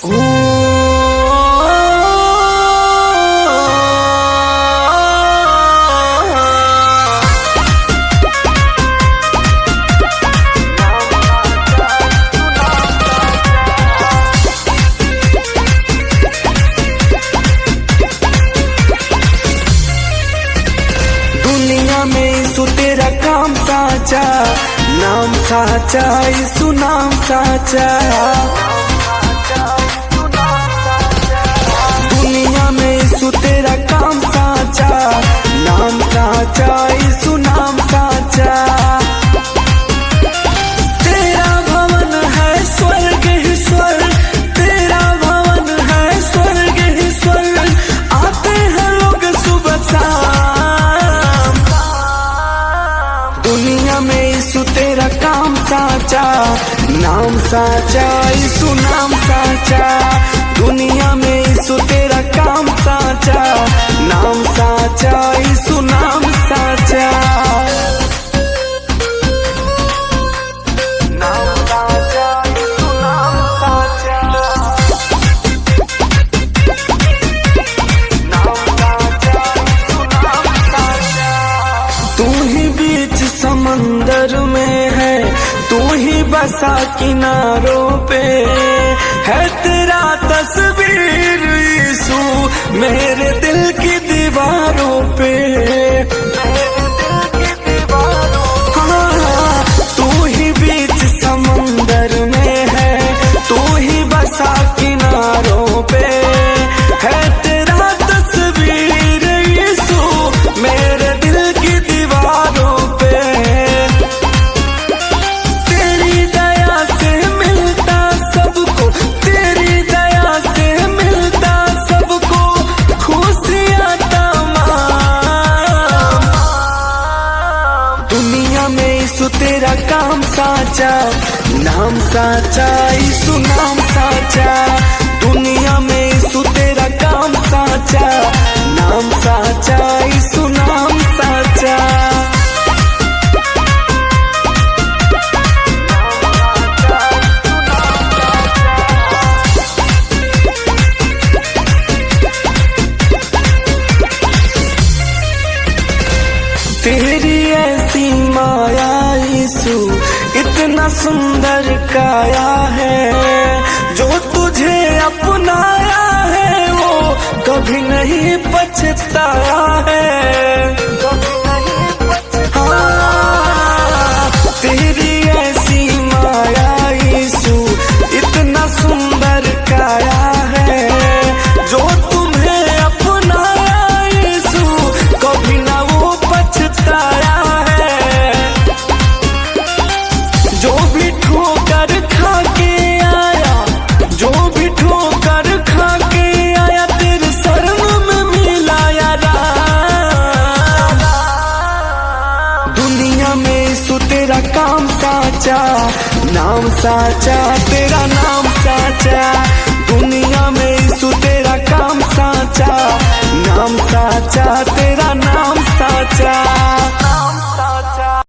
दुनिया में यीशु तेरा काम साचा, नाम साचा, यीशु नाम साचा। दुनिया में यीशु तेरा काम साचा, नाम साचा, यीशु नाम साचा। तेरा भवन है स्वर्ग ही स्वर्ग, तेरा भवन है स्वर्ग ही स्वर्ग। आते हैं लोग सुबह शाम। दुनिया में यीशु तेरा काम साचा, नाम साचा, यीशु नाम साचा। दुनिया में यीशु तेरा काम साचा, नाम साचा, यीशु नाम साचा। नाम साचा, यीशु नाम साचा। नाम साचा, यीशु नाम साचा। तू ही बीच समंदर में है, तू ही बसा किनारों पे है। तेरा तस्वीर यीशु मेरे दिल की दीवारों पे। हाँ, तू ही बीच समंदर में है, तू ही बसा किनारों पे है। तेरा तस्वीर यीशु मेरे दिल की दीवारों पे। तेरी दया से मिलता सबको, तेरी दया से मिलता सबको खुशियाँ तमाम। दुनिया में यीशु तेरा काम साचा, नाम साचा, यीशु नाम साचा। दुनिया में यीशु तेरा काम साचा, नाम साचा, यीशु नाम साचा। तेरी ऐसी माया यीशु, इतना सुंदर काया है। जो तुझे अपनाया है वो कभी नहीं पछताया है। हाँ, तेरी ऐसी माया यीशु, इतना सुंदर काया है। जो तुम्हें अपनाया यीशु कभी ना वो पछताया है। जो भी ठोकर खा के आया, जो भी ठोकर खा के आया, तेरे शरण में मिलाया राम। दुनिया में यीशु तेरा काम साचा, नाम साचा, तेरा नाम